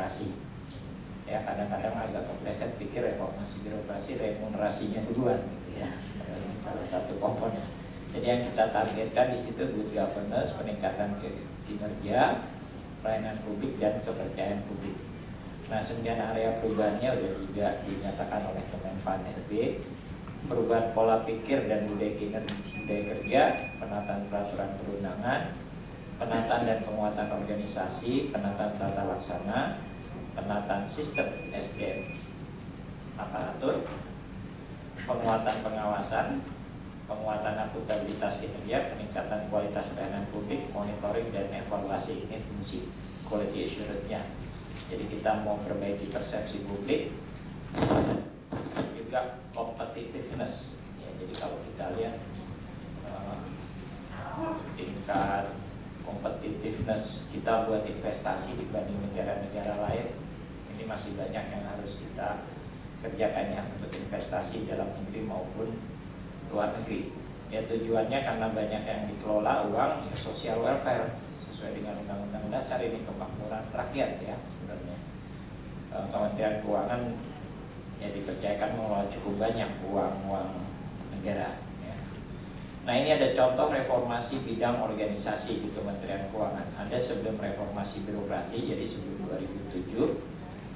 birokrasi. Ya, kadang-kadang agak kepleset pikir reformasi birokrasi remunerasinya duluan, gitu ya, salah satu komponen. Jadi yang kita targetkan di situ good governance, peningkatan kinerja, pelayanan publik dan kepercayaan publik. Nah, 9 area perubahannya sudah juga dinyatakan oleh Kemenpan RB. Perubahan pola pikir dan budaya kerja, penataan peraturan perundangan, penataan dan penguatan organisasi, penataan tata laksana, penataan sistem SDM aparatur, penguatan pengawasan, penguatan akuntabilitas kinerja, peningkatan kualitas pelayanan publik, monitoring dan evaluasi. Ini fungsi quality assurance-nya. Jadi kita mau perbaiki persepsi publik, juga competitiveness. Ya, jadi kalau kita lihat tingkat competitiveness kita buat investasi dibanding negara-negara lain, ini masih banyak yang harus kita kerjakan ya untuk investasi dalam negeri maupun luar negeri. Ya, tujuannya karena banyak yang dikelola uang ya social welfare sesuai dengan Undang-Undang Dasar, ini kemakmuran rakyat ya sebenarnya. Kementerian Keuangan ya dipercayakan mengelola cukup banyak uang negara ya. Nah, ini ada contoh reformasi bidang organisasi di Kementerian Keuangan. Ada sebelum reformasi birokrasi, jadi sebelum 2007,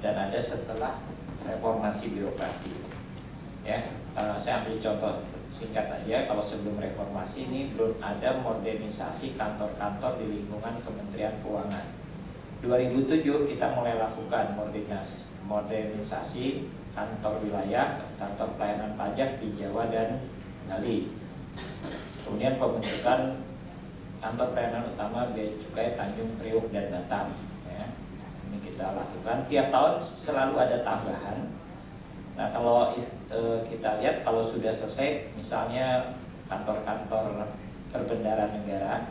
dan ada setelah reformasi birokrasi ya. Saya ambil contoh singkat aja. Kalau sebelum reformasi ini belum ada modernisasi kantor-kantor di lingkungan Kementerian Keuangan. 2007 kita mulai lakukan modernisasi kantor wilayah, kantor pelayanan pajak di Jawa dan Bali. Kemudian pembentukan kantor pelayanan utama Bea Cukai Tanjung Priok dan Batam ya. Ini kita lakukan. Tiap tahun selalu ada tambahan. Nah, kalau kita lihat kalau sudah selesai, misalnya kantor-kantor perbendahara negara,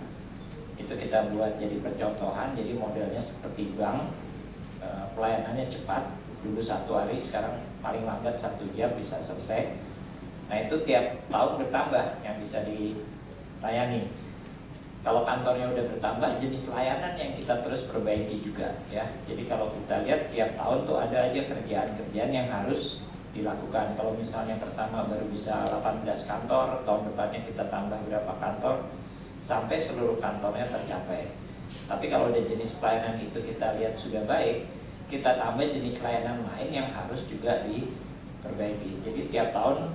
itu kita buat jadi percontohan. Jadi modelnya seperti bank, pelayanannya cepat. Dulu 1 hari, sekarang paling lambat 1 jam bisa selesai. Nah, itu tiap tahun bertambah yang bisa dilayani. Kalau kantornya udah bertambah, jenis layanan yang kita terus perbaiki juga ya. Jadi kalau kita lihat tiap tahun tuh ada aja kerjaan-kerjaan yang harus dilakukan. Kalau misalnya pertama baru bisa 18 kantor, tahun depannya kita tambah berapa kantor sampai seluruh kantornya tercapai. Tapi kalau ada jenis pelayanan itu kita lihat sudah baik, kita tambah jenis layanan lain yang harus juga diperbaiki. Jadi tiap tahun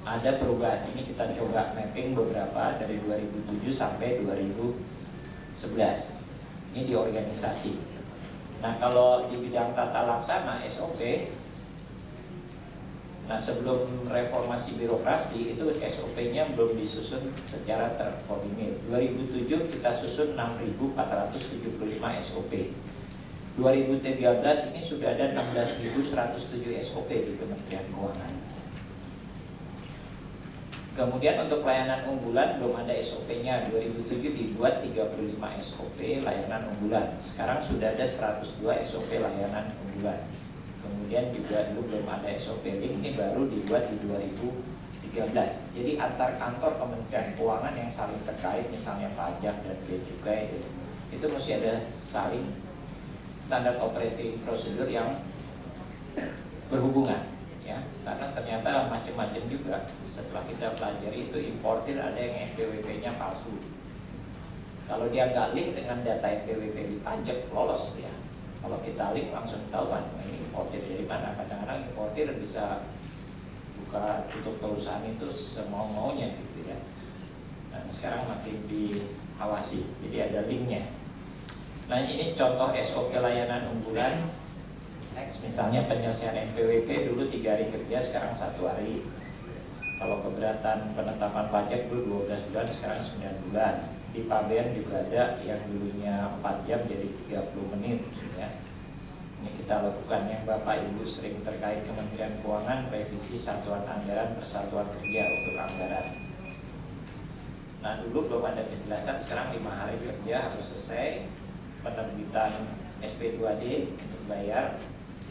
ada perubahan. Ini kita coba mapping beberapa dari 2007 sampai 2011. Ini di organisasi. Nah, kalau di bidang tata laksana SOP, nah sebelum reformasi birokrasi itu SOP-nya belum disusun secara terkoordinir. 2007 kita susun 6.475 SOP. 2013 ini sudah ada 16.107 SOP di Kementerian Keuangan. Kemudian untuk pelayanan unggulan belum ada SOP-nya. 2007 dibuat 35 SOP layanan unggulan. Sekarang sudah ada 102 SOP layanan unggulan. Kemudian juga dulu belum ada SOP link, ini baru dibuat di 2013. Jadi antar kantor Kementerian Keuangan yang saling terkait, misalnya pajak dan bea cukai, itu mesti ada saling standar operating procedure yang berhubungan ya, karena ternyata macam-macam juga. Setelah kita pelajari itu importir ada yang NPWP-nya palsu. Kalau dia nggak link dengan data NPWP di pajak, lolos dia. Kalau kita link langsung tahu kan ini importir dari mana. Kadang-kadang importir bisa buka tutup perusahaan itu semau-maunya gitu ya. Dan sekarang makin diawasi, jadi ada linknya. Nah, ini contoh SOP layanan unggulan. Next, misalnya penyelesaian NPWP dulu 3 hari kerja, sekarang 1 hari. Kalau keberatan penetapan pajak dulu 12 bulan, sekarang 9 bulan. Di Pabean juga ada yang dulunya 4 jam jadi 30 menit ya. Ini kita lakukan. Yang Bapak Ibu sering terkait Kementerian Keuangan, revisi satuan anggaran persatuan kerja untuk anggaran. Nah, dulu belum ada penjelasan, sekarang 5 hari kerja harus selesai. Penerbitan SP2D untuk bayar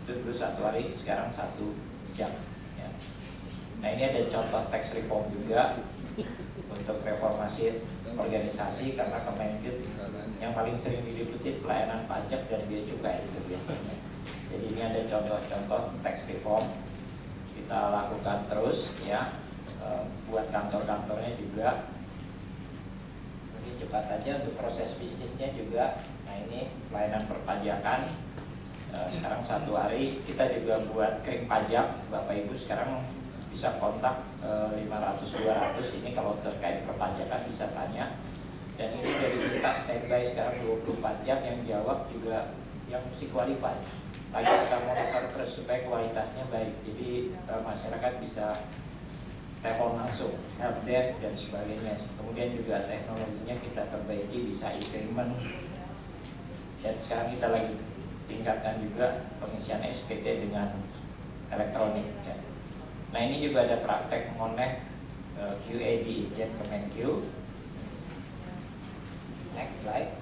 itu dulu 1 hari, sekarang 1 jam ya. Nah, ini ada contoh tax reform juga. untuk reformasi organisasi, karena Kemenkyu yang paling sering diliputi pelayanan pajak dan bea cukai itu biasanya. Jadi ini ada contoh-contoh tax reform kita lakukan terus ya, buat kantor-kantornya juga. Ini cepat aja untuk proses bisnisnya juga. Nah ini pelayanan perpajakan. Sekarang 1 hari kita juga buat kering pajak. Bapak Ibu sekarang bisa kontak 500-200 ini kalau terkait perpajakan bisa tanya. Dan ini dari kita standby sekarang 24 jam, yang jawab juga yang mesti qualified. Lagi kita monitor terus supaya kualitasnya baik. Jadi masyarakat bisa telepon langsung, helpdesk dan sebagainya. Kemudian juga teknologinya kita perbaiki, bisa e-payment. Dan sekarang kita lagi tingkatkan juga pengisian SPT dengan elektronik ya. Nah ini juga ada praktek Monek QA di Ijen Kemenkyu. Next slide.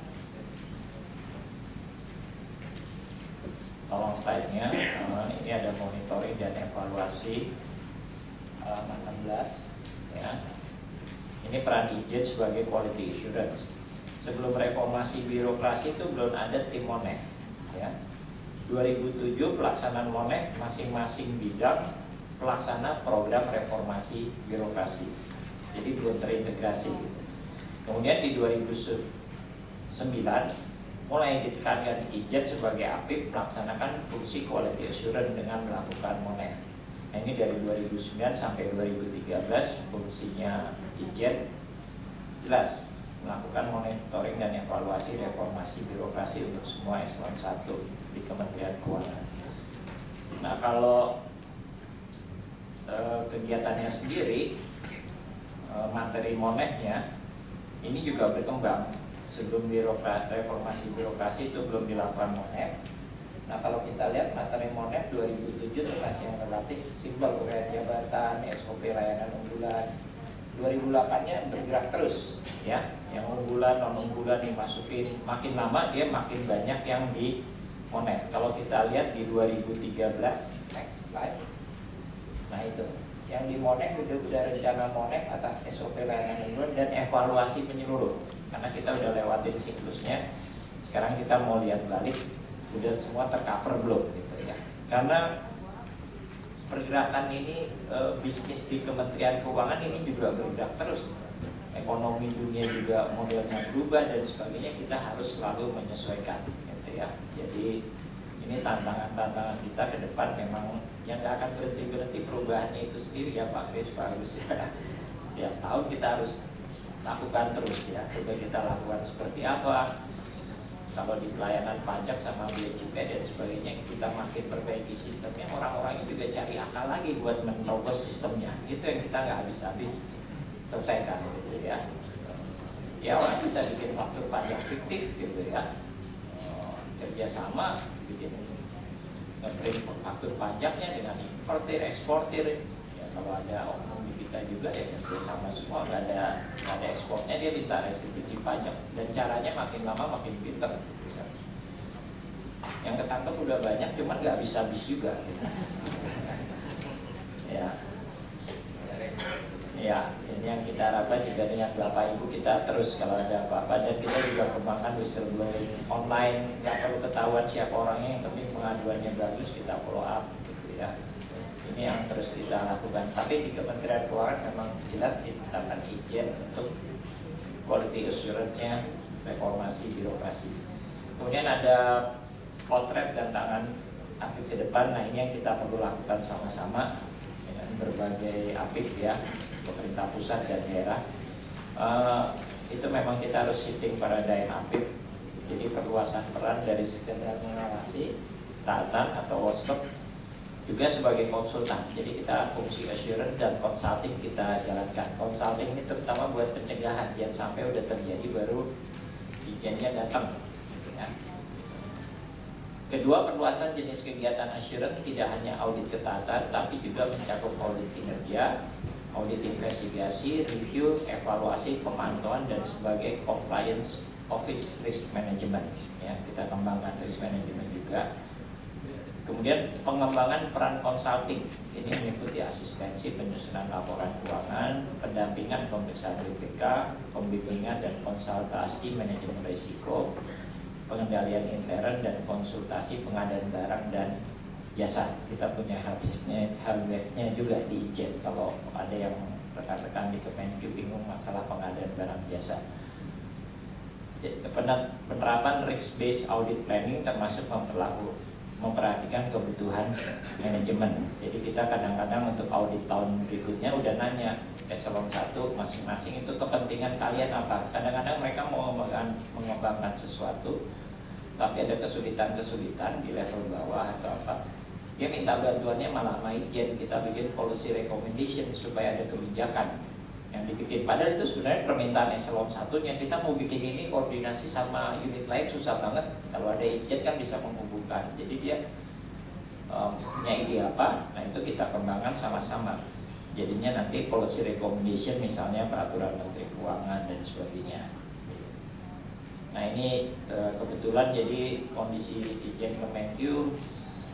Tolong slide-nya. Ini ada monitoring dan evaluasi halaman 16 ya. Ini peran Ijen sebagai quality assurance. Sebelum reformasi birokrasi itu belum ada tim Monek ya. 2007 pelaksanaan Monek masing-masing bidang pelaksana program reformasi birokrasi. Jadi belum terintegrasi. Kemudian di 2009 mulai ditekankan Ijen sebagai APIP melaksanakan fungsi quality assurance dengan melakukan Monek. Nah ini dari 2009 sampai 2013 fungsinya Ijen jelas melakukan monitoring dan evaluasi reformasi birokrasi untuk semua eselon 1 di Kementerian Keuangan. Nah kalau kegiatannya sendiri, materi Moneknya ini juga berkembang. Sebelum reformasi birokrasi itu belum dilakukan Monek. Nah kalau kita lihat materi Monek 2007 itu masih yang relatif simpel, uraian jabatan, SOP layanan unggulan. 2008-nya bergerak terus ya, yang unggulan non unggulan dimasukin, makin lama dia makin banyak yang di Monek. Kalau kita lihat di 2013, next slide. Nah itu yang di Monek udah rencana Monek atas SOP layanan unggulan dan evaluasi menyeluruh. Karena kita udah lewatin siklusnya, sekarang kita mau lihat balik udah semua tercover belum gitu ya. Karena pergerakan ini bisnis di Kementerian Keuangan ini juga bergerak terus. Ekonomi dunia juga modelnya berubah dan sebagainya, kita harus selalu menyesuaikan gitu ya. Jadi ini tantangan-tantangan kita ke depan memang yang nggak akan berhenti-berhenti perubahannya itu sendiri ya Pak Kris, Pak Agus ya. Tiap tahun kita harus lakukan terus ya. Coba kita lakukan seperti apa. Kalau di pelayanan pajak sama bea cukai dan sebagainya kita makin perbaiki sistemnya, orang-orangnya juga cari akal lagi buat menerobos sistemnya. Itu yang kita nggak habis-habis selesaikan gitu ya. Ya orang bisa bikin faktur pajak fiktif gitu ya, kerjasama bikin nge-print faktur pajaknya dengan importir, eksportir. Ya kalau ada oknum di kita juga ya kerjasama semua, nggak ada ekspornya dia minta restitusi pajak, dan caranya makin lama makin pinter. Yang ketangkep udah banyak, cuman nggak habis-habis juga. Ya, ini yang kita harapkan juga dengan Bapak Ibu kita terus kalau ada apa-apa, dan kita juga kembangkan whistleblowing online, nggak perlu ketahuan siapa orangnya, yang penting pengaduannya bagus, kita follow up gitu ya. Ini yang terus kita lakukan. Tapi di Kementerian Keuangan memang jelas ditetapkan Ijen untuk quality assurance-nya reformasi birokrasi. Kemudian ada potret dan tangan aktif ke depan. Nah ini yang kita perlu lakukan sama-sama dengan berbagai APIP ya, pemerintah pusat dan daerah. Itu memang kita harus shifting paradigm APIP. Jadi perluasan peran dari sekedar mengawasi, taatan atau watchdog, juga sebagai konsultan. Jadi kita fungsi assurance dan consulting kita jalankan. Consulting ini terutama buat pencegahan, jangan sampai udah terjadi baru izinnya datang. Ya. Kedua, perluasan jenis kegiatan assurance tidak hanya audit ketaatan, tapi juga mencakup audit kinerja, audit investigasi, review, evaluasi, pemantauan, dan sebagai compliance office risk management. Ya, kita kembangkan risk management juga. Kemudian pengembangan peran konsulting, ini meliputi asistensi penyusunan laporan keuangan, pendampingan pemeriksaan BPK, pembimbingan dan konsultasi manajemen risiko, pengendalian intern dan konsultasi pengadaan barang dan jasa. Kita punya helpdesk-nya juga di Ijen kalau ada yang rekan-rekan di Kemenq bingung masalah pengadaan barang jasa. Penerapan risk-based audit planning termasuk memperhatikan kebutuhan manajemen. Jadi kita kadang-kadang untuk audit tahun berikutnya udah nanya eselon 1 masing-masing itu kepentingan kalian apa. Kadang-kadang mereka mau mengembangkan sesuatu tapi ada kesulitan-kesulitan di level bawah atau apa, dia minta bantuannya malah sama Ijen. Kita bikin policy recommendation supaya ada kebijakan yang dibikin. Padahal itu sebenarnya permintaan eselon 1-nya. Kita mau bikin ini koordinasi sama unit lain susah banget. Kalau ada Ijen kan bisa menghubungkan. Jadi dia punya ide apa, nah itu kita kembangkan sama-sama. Jadinya nanti policy recommendation misalnya peraturan Menteri Keuangan dan sebagainya. Nah ini kebetulan jadi kondisi Ijen Kemenq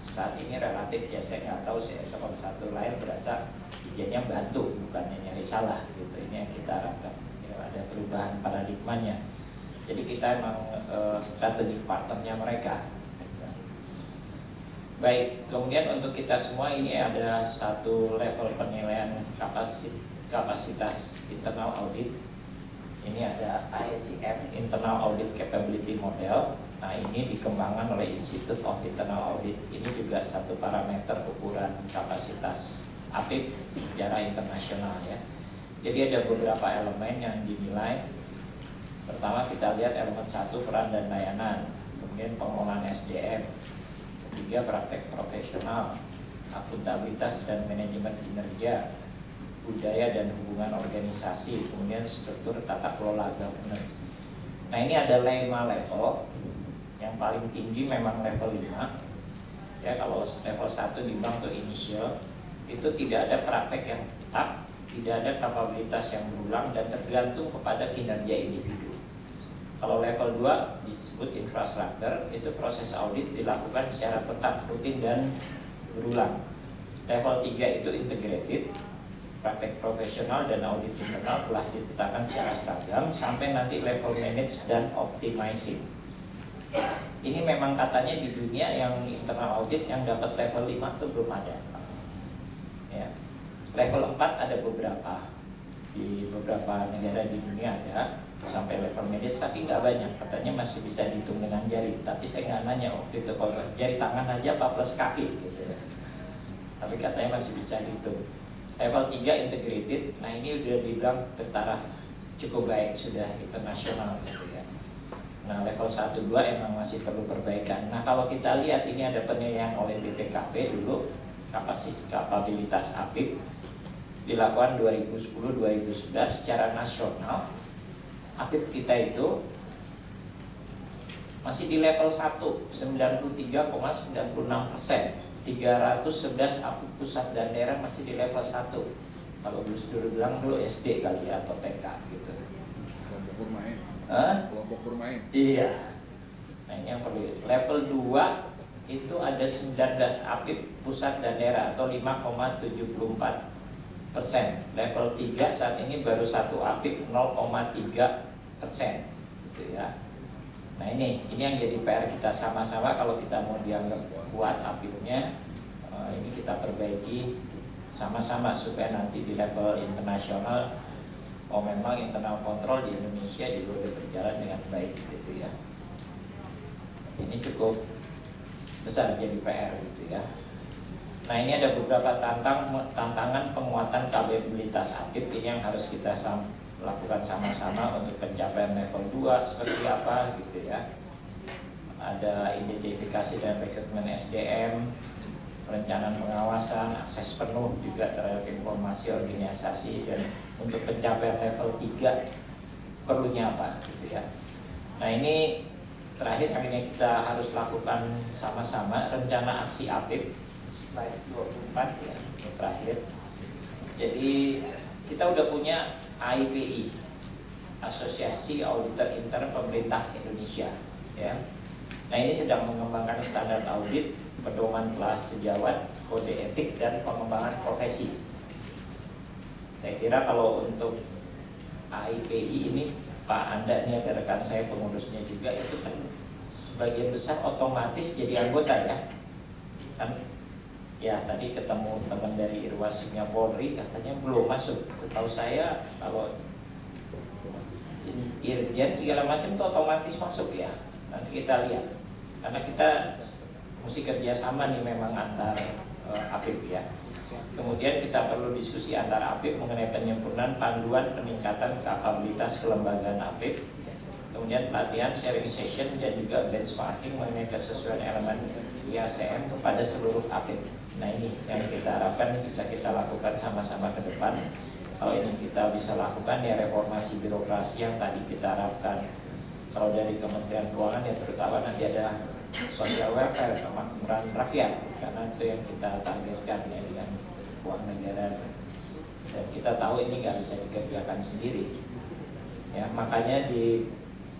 saat ini relatif ya, saya nggak tahu si eselon 1 lain berasa Ijennya bantu bukannya nyari salah gitu. Ini yang kita harapkan ya, ada perubahan paradigmanya. Jadi kita emang strategic partnernya mereka. Baik, kemudian untuk kita semua ini ada satu level penilaian kapasitas internal audit. Ini ada ISCM, Internal Audit Capability Model. Nah ini dikembangkan oleh Institute of Internal Audit. Ini juga satu parameter ukuran kapasitas APIP secara internasional ya. Jadi ada beberapa elemen yang dinilai. Pertama kita lihat elemen 1 peran dan layanan, kemudian pengelolaan SDM, ketiga praktek profesional, akuntabilitas dan manajemen kinerja, budaya dan hubungan organisasi, kemudian struktur tata kelola governance. Nah ini ada 5 level. Yang paling tinggi memang level 5 ya. Kalau level 1 di bank itu initial, itu tidak ada praktek yang tetap, tidak ada kapabilitas yang berulang dan tergantung kepada kinerja individu. Kalau level 2 disebut infrastruktur, itu proses audit dilakukan secara tetap, rutin dan berulang. Level 3 itu integrated, praktek profesional dan audit internal telah ditetapkan secara seragam sampai nanti level manage dan optimizing. Ini memang katanya di dunia yang internal audit yang dapat level 5 itu belum ada ya. Level 4 ada beberapa di beberapa negara di dunia ada sampai level manage, tapi nggak banyak. Katanya masih bisa dihitung dengan jari, tapi saya nggak nanya waktu itu, kalau jari tangan aja apa plus kaki gitu ya. Tapi katanya masih bisa dihitung. Level 3 integrated, nah ini udah dibilang bertaraf cukup baik, sudah internasional gitu ya. Nah level 1-2 emang masih perlu perbaikan. Nah kalau kita lihat ini ada penilaian oleh BPKP dulu, kapabilitas APIP dilakukan 2010-2011 secara nasional. APIP kita itu masih di level 1, 93,96%. 311 APIP pusat dan daerah masih di level 1. Kalau Gus Dur bilang dulu SD kali ya, atau TK gitu. Kelompok bermain. Kelompok bermain. Iya. Nah ini yang perlu. Level 2 itu ada 19 APIP pusat dan daerah atau 5,74%. Level 3 saat ini baru 1 APIP 0,3%. Gitu ya. Nah ini yang jadi PR kita sama-sama. Kalau kita mau dianggap kuat APIP-nya, ini kita perbaiki sama-sama supaya nanti di level internasional, memang internal kontrol di Indonesia juga berjalan dengan baik gitu ya. Ini cukup besar jadi PR gitu ya. Nah ini ada beberapa tantangan penguatan kapabilitas APIP ini yang harus kita lakukan sama-sama untuk pencapaian level 2 seperti apa gitu ya. Ada identifikasi dan rekrutmen SDM, perencanaan pengawasan, akses penuh juga terhadap informasi organisasi, dan untuk pencapaian level 3 perlunya apa gitu ya. Nah ini terakhir yang ini kita harus lakukan sama-sama, rencana aksi APIP slide 24 ya, ini terakhir. Jadi kita udah punya AIPI, Asosiasi Auditor Intern Pemerintah Indonesia ya. Nah, ini sedang mengembangkan standar audit, pedoman kelas sejawat, kode etik, dan pengembangan profesi. Saya kira kalau untuk AIPI ini, Pak Anda ini ada rekan saya pengurusnya juga, itu kan sebagian besar otomatis jadi anggota ya. Kan ya tadi ketemu teman dari Irwasnya Polri katanya belum masuk. Setahu saya kalau Irjen segala macam itu otomatis masuk ya. Nanti kita lihat. Karena kita mesti kerjasama nih memang antar APIP ya. Kemudian kita perlu diskusi antara APIP mengenai penyempurnaan panduan peningkatan kapabilitas kelembagaan APIP. Kemudian pelatihan, sharing session, dan juga benchmarking mengenai kesesuaian elemen IACM kepada seluruh APIP. Nah, ini yang kita harapkan bisa kita lakukan sama-sama ke depan. Kalau ini kita bisa lakukan ya reformasi birokrasi yang tadi kita harapkan. Kalau dari Kementerian Keuangan ya terutama nanti ada social welfare, kemakmuran rakyat, karena itu yang kita targetkan ya dengan uang negara. Dan kita tahu ini nggak bisa dikerjakan sendiri. Ya, makanya di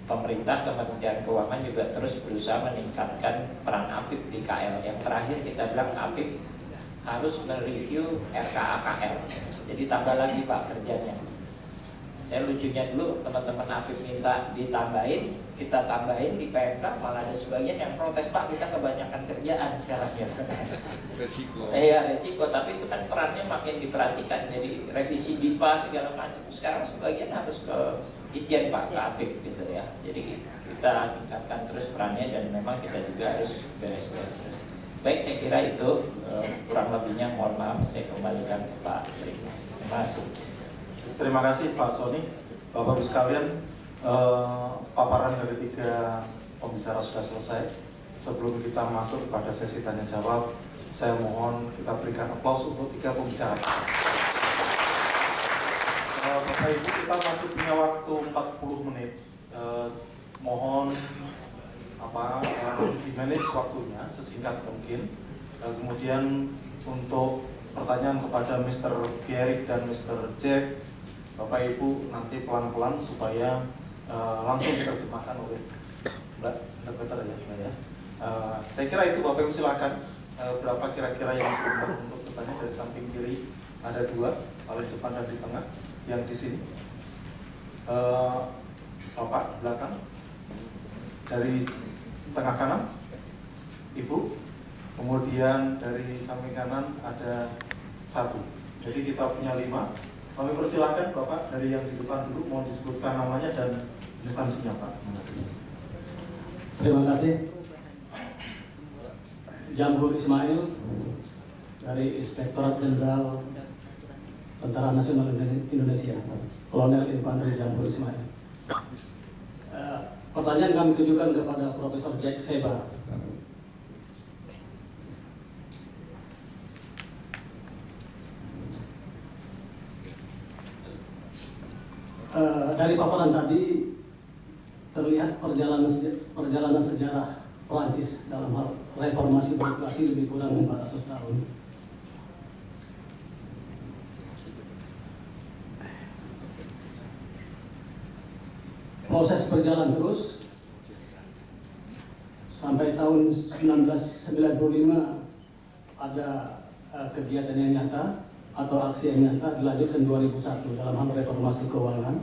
pemerintah, Kementerian Keuangan juga terus berusaha meningkatkan peran APIP di KL. Yang terakhir kita bilang APIP harus mereview RKA-KL. Jadi tambah lagi Pak kerjanya. Saya lucunya dulu teman-teman APIP minta ditambahin, kita tambahin di PMK, malah ada sebagian yang protes, Pak kita kebanyakan kerjaan sekarang ya. Resiko. Resiko, tapi itu kan perannya makin diperhatikan. Jadi revisi BIPA segala macam. Sekarang sebagian harus ke Itjen Pak, ke APIP gitu ya. Jadi kita tingkatkan terus perannya dan memang kita juga harus beres-beres terus. Baik, saya kira itu kurang lebihnya mohon maaf, saya kembalikan ke Pak Tri. Terima kasih. Terima kasih Pak Sony. Bapak Ibu sekalian, paparan dari 3 pembicara sudah selesai. Sebelum kita masuk kepada sesi tanya jawab, saya mohon kita berikan aplaus untuk 3 pembicara. Bapak Ibu, kita masih punya waktu 40 menit. Mohon di-manage waktunya sesingkat mungkin. Kemudian untuk pertanyaan kepada Mr. Pierik dan Mr. Jeff, Bapak Ibu nanti pelan-pelan supaya langsung diterjemahkan oleh Mbak Better ya, Mbak ya. Saya kira itu Bapak Ibu silakan. Berapa kira-kira yang berhak untuk bertanya? Dari samping kiri ada 2, paling depan dan di tengah. Yang di sini Bapak belakang, dari tengah kanan Ibu, kemudian dari samping kanan ada 1. Jadi kita punya 5. Kami persilakan Bapak dari yang di depan dulu, mohon disebutkan namanya dan instansinya Pak. Terima kasih. Jamhur Ismail dari Inspektorat Jenderal Tentara Nasional Indonesia, Kolonel Infanteri Jamhur Ismail. Pertanyaan kami tujukan kepada Profesor Jack Seba. Dari paparan tadi terlihat perjalanan sejarah Prancis dalam hal reformasi birokrasi lebih kurang 400 tahun. Proses berjalan terus sampai tahun 1995 ada kegiatan yang nyata atau aksi yang nyata, dilanjutkan 2001 dalam hal reformasi keuangan.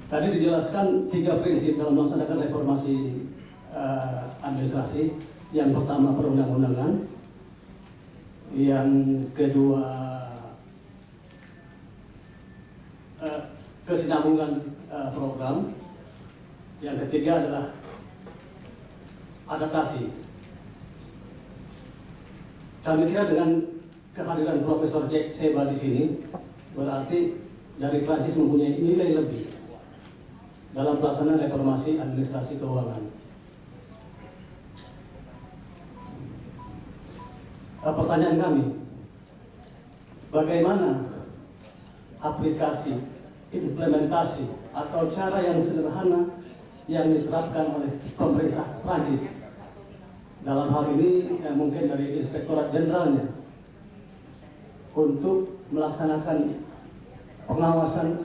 Tadi dijelaskan 3 prinsip dalam melaksanakan reformasi administrasi. Yang pertama perundang-undangan, yang kedua kesinambungan program, yang ketiga adalah adaptasi. Kami kira dengan kehadiran Profesor Jack Seba di sini berarti dari Prancis mempunyai nilai lebih dalam pelaksanaan reformasi administrasi keuangan. Pertanyaan kami, bagaimana aplikasi, implementasi atau cara yang sederhana yang diterapkan oleh pemerintah Prancis dalam hal ini mungkin dari Inspektorat Jenderalnya untuk melaksanakan pengawasan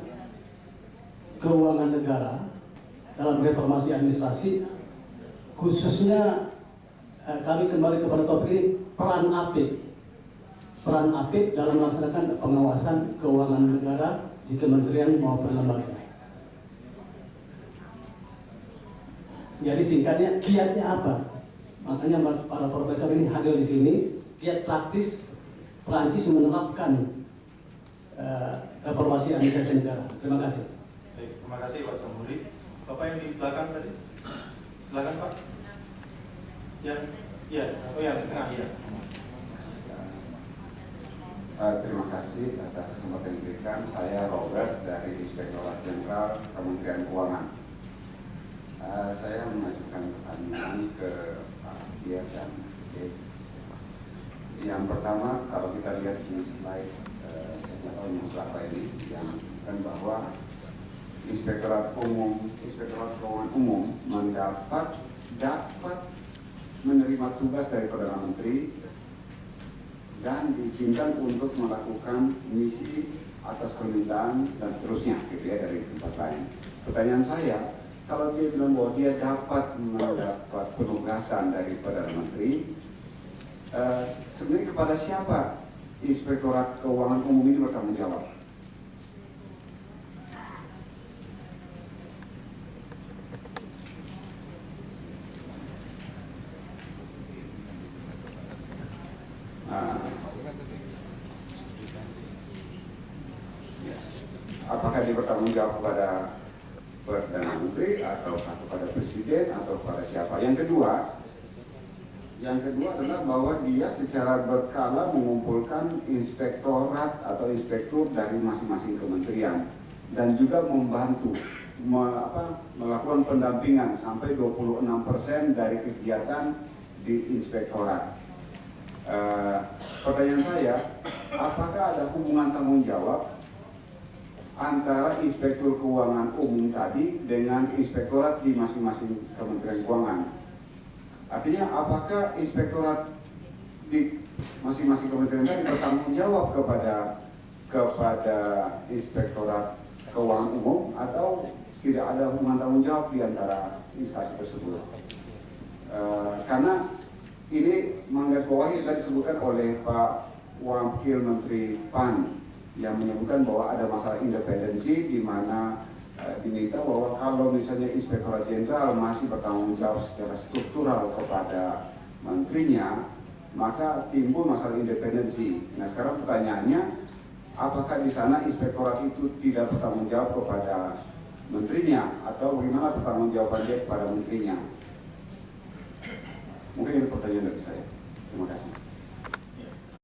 keuangan negara dalam reformasi administrasi, khususnya kami kembali kepada topik ini, peran APIP dalam melaksanakan pengawasan keuangan negara di kementerian maupun lembaga. Jadi singkatnya, kiatnya apa? Makanya para profesor ini hadir di sini. Kiat praktis Prancis menerapkan reformasi administrasi negara. Terima kasih. Baik, terima kasih Pak Jamhuri. Bapak yang di belakang tadi, silakan Pak. Yang di tengah ya. Terima kasih atas kesempatan yang diberikan. Saya Robert dari Inspektorat Jenderal Kementerian Keuangan. Saya mengajukan pertanyaan ke Pak Pierre dan Jake. Yang pertama, kalau kita lihat di slide saya tahu yang berapa ini, yang menunjukkan bahwa Inspektorat Keuangan Umum dapat menerima tugas dari Perdana Menteri dan diizinkan untuk melakukan misi atas permintaan dan seterusnya, gitu ya, dari tempat lain. Pertanyaan saya, kalau dia bilang bahwa dia dapat mendapat penugasan dari Perdana Menteri, sebenarnya kepada siapa Inspektorat Keuangan Umum ini bertanggung jawab? Apakah dia bertanggung jawab kepada Perdana Menteri atau kepada Presiden atau kepada siapa? Yang kedua adalah bahwa dia secara berkala mengumpulkan inspektorat atau inspektur dari masing-masing kementerian dan juga membantu melakukan pendampingan sampai 26% dari kegiatan di inspektorat. Pertanyaan saya, apakah ada hubungan tanggung jawab antara Inspektur Keuangan Umum tadi dengan inspektorat di masing-masing Kementerian Keuangan? Artinya, apakah inspektorat di masing-masing kementerian tadi bertanggung jawab kepada Inspektorat Keuangan Umum atau tidak ada hubungan tanggung jawab di antara instansi tersebut? Karena ini menggarisbawahi tadi disebutkan oleh Pak Wakil Menteri PAN yang menyebutkan bahwa ada masalah independensi di mana diminta bahwa kalau misalnya Inspektorat Jenderal masih bertanggung jawab secara struktural kepada menterinya, maka timbul masalah independensi. Nah, sekarang pertanyaannya, apakah di sana inspektorat itu tidak bertanggung jawab kepada menterinya atau bagaimana pertanggungjawaban dia kepada menterinya? Mungkin itu pertanyaan dari saya. Terima kasih.